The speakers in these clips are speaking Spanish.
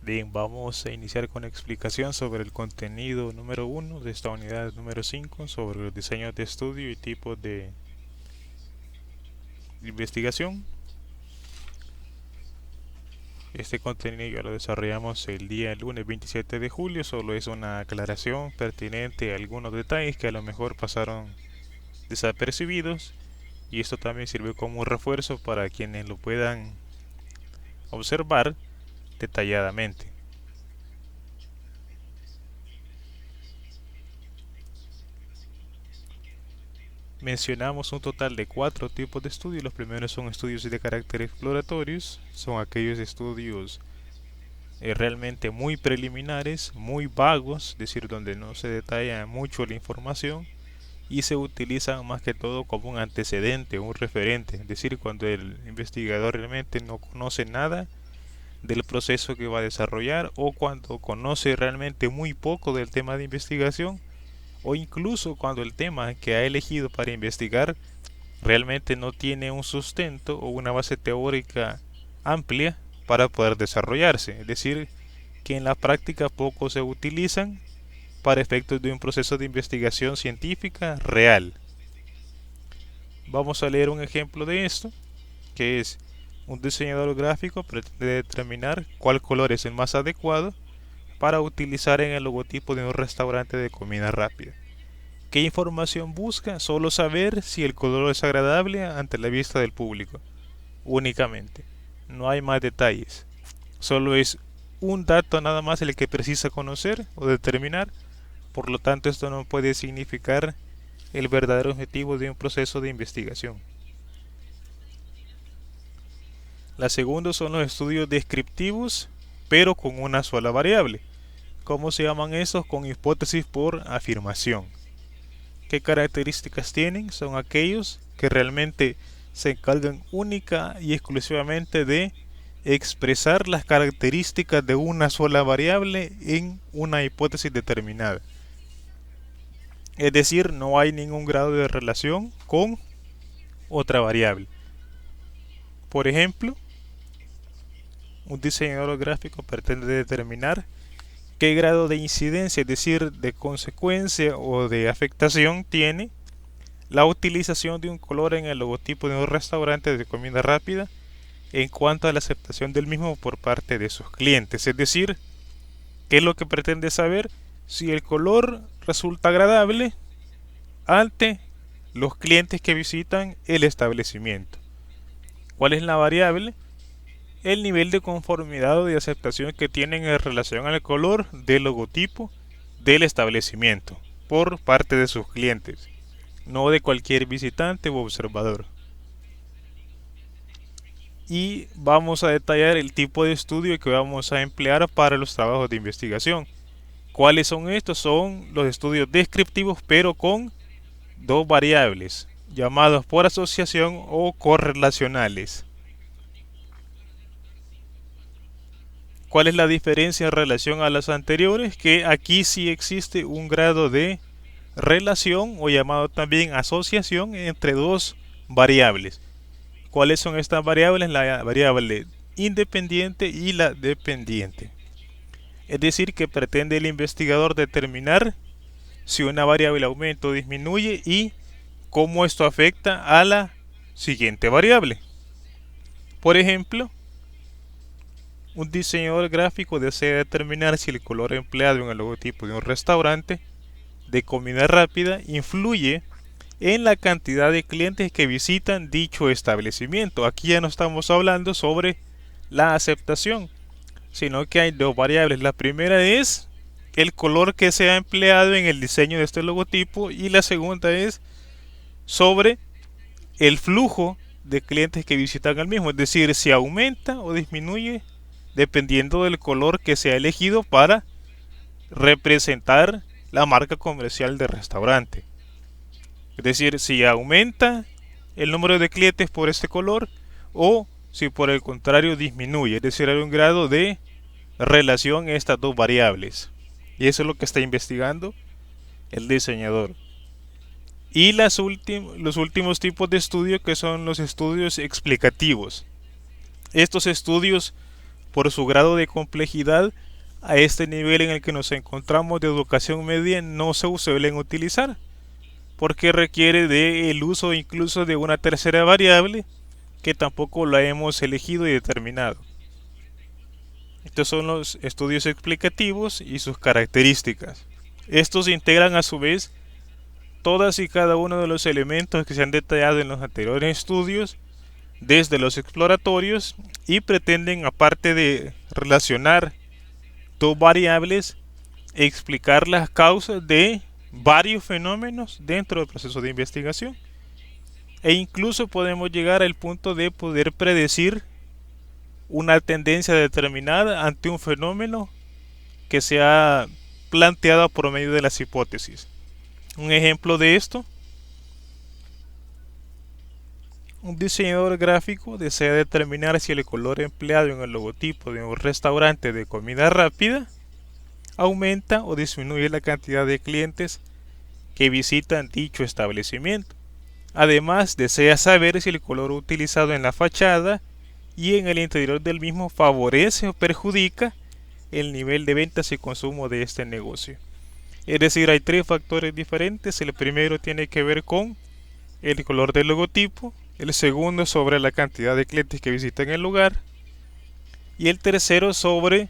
Bien, vamos a iniciar con la explicación sobre el contenido número 1 de esta unidad número 5 sobre los diseños de estudio y tipos de investigación. Este contenido ya lo desarrollamos el día lunes 27 de julio, solo es una aclaración pertinente a algunos detalles que a lo mejor pasaron desapercibidos y esto también sirve como un refuerzo para quienes lo puedan observar detalladamente. Mencionamos un total de 4 tipos de estudios. Los primeros son estudios de carácter exploratorios, son aquellos estudios realmente muy preliminares, muy vagos, es decir, donde no se detalla mucho la información y se utilizan más que todo como un antecedente, un referente, es decir, cuando el investigador realmente no conoce nada del proceso que va a desarrollar o cuando conoce realmente muy poco del tema de investigación o incluso cuando el tema que ha elegido para investigar realmente no tiene un sustento o una base teórica amplia para poder desarrollarse. Es decir, que en la práctica poco se utilizan para efectos de un proceso de investigación científica real. Vamos a leer un ejemplo de esto, que es un diseñador gráfico pretende determinar cuál color es el más adecuado para utilizar en el logotipo de un restaurante de comida rápida. ¿Qué información busca? Solo saber si el color es agradable ante la vista del público. Únicamente. No hay más detalles. Solo es un dato nada más el que precisa conocer o determinar. Por lo tanto, esto no puede significar el verdadero objetivo de un proceso de investigación. La segunda son los estudios descriptivos, pero con una sola variable. ¿Cómo se llaman estos? Con hipótesis por afirmación. ¿Qué características tienen? Son aquellos que realmente se encargan única y exclusivamente de expresar las características de una sola variable en una hipótesis determinada. Es decir, no hay ningún grado de relación con otra variable. Por ejemplo, un diseñador gráfico pretende determinar qué grado de incidencia, es decir, de consecuencia o de afectación tiene la utilización de un color en el logotipo de un restaurante de comida rápida en cuanto a la aceptación del mismo por parte de sus clientes. Es decir, ¿qué es lo que pretende saber? Si el color resulta agradable ante los clientes que visitan el establecimiento. ¿Cuál es la variable? El nivel de conformidad o de aceptación que tienen en relación al color del logotipo del establecimiento por parte de sus clientes, no de cualquier visitante u observador. Y vamos a detallar el tipo de estudio que vamos a emplear para los trabajos de investigación. ¿Cuáles son estos? Son los estudios descriptivos pero con dos variables, llamados por asociación o correlacionales. ¿Cuál es la diferencia en relación a las anteriores? Que aquí sí existe un grado de relación o llamado también asociación entre dos variables. ¿Cuáles son estas variables? La variable independiente y la dependiente. Es decir, que pretende el investigador determinar si una variable aumenta o disminuye y cómo esto afecta a la siguiente variable. Por ejemplo, un diseñador gráfico desea determinar si el color empleado en el logotipo de un restaurante de comida rápida influye en la cantidad de clientes que visitan dicho establecimiento. Aquí ya no estamos hablando sobre la aceptación, sino que hay dos variables. La primera es el color que se ha empleado en el diseño de este logotipo y la segunda es sobre el flujo de clientes que visitan el mismo, es decir, si aumenta o disminuye dependiendo del color que se ha elegido para representar la marca comercial del restaurante. Es decir, si aumenta el número de clientes por este color o si por el contrario disminuye, es decir, hay un grado de relación en estas dos variables. Y eso es lo que está investigando el diseñador. Y los últimos tipos de estudio que son los estudios explicativos. Estos estudios por su grado de complejidad, a este nivel en el que nos encontramos de educación media no se suelen utilizar, porque requiere del uso incluso de una tercera variable que tampoco la hemos elegido y determinado. Estos son los estudios explicativos y sus características. Estos integran a su vez todas y cada uno de los elementos que se han detallado en los anteriores estudios, desde los exploratorios, y pretenden, aparte de relacionar dos variables, explicar las causas de varios fenómenos dentro del proceso de investigación. E incluso podemos llegar al punto de poder predecir una tendencia determinada ante un fenómeno que se ha planteado por medio de las hipótesis. Un ejemplo de esto: un diseñador gráfico desea determinar si el color empleado en el logotipo de un restaurante de comida rápida aumenta o disminuye la cantidad de clientes que visitan dicho establecimiento. Además, desea saber si el color utilizado en la fachada y en el interior del mismo favorece o perjudica el nivel de ventas y consumo de este negocio. Es decir, hay tres factores diferentes. El primero tiene que ver con el color del logotipo, el segundo sobre la cantidad de clientes que visitan el lugar, y el tercero sobre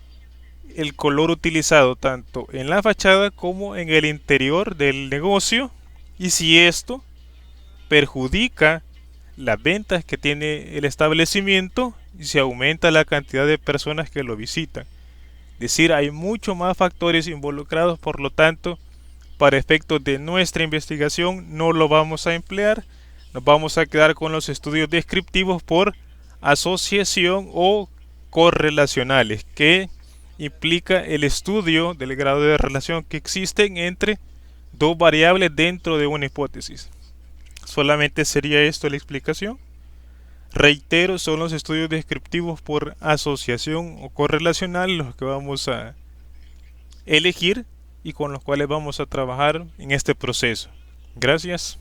el color utilizado tanto en la fachada como en el interior del negocio, y si esto perjudica las ventas que tiene el establecimiento y si aumenta la cantidad de personas que lo visitan. Es decir, hay muchos más factores involucrados, por lo tanto, para efectos de nuestra investigación no lo vamos a emplear. Nos vamos a quedar con los estudios descriptivos por asociación o correlacionales, que implica el estudio del grado de relación que existen entre dos variables dentro de una hipótesis. Solamente sería esto la explicación. Reitero, son los estudios descriptivos por asociación o correlacional los que vamos a elegir y con los cuales vamos a trabajar en este proceso. Gracias.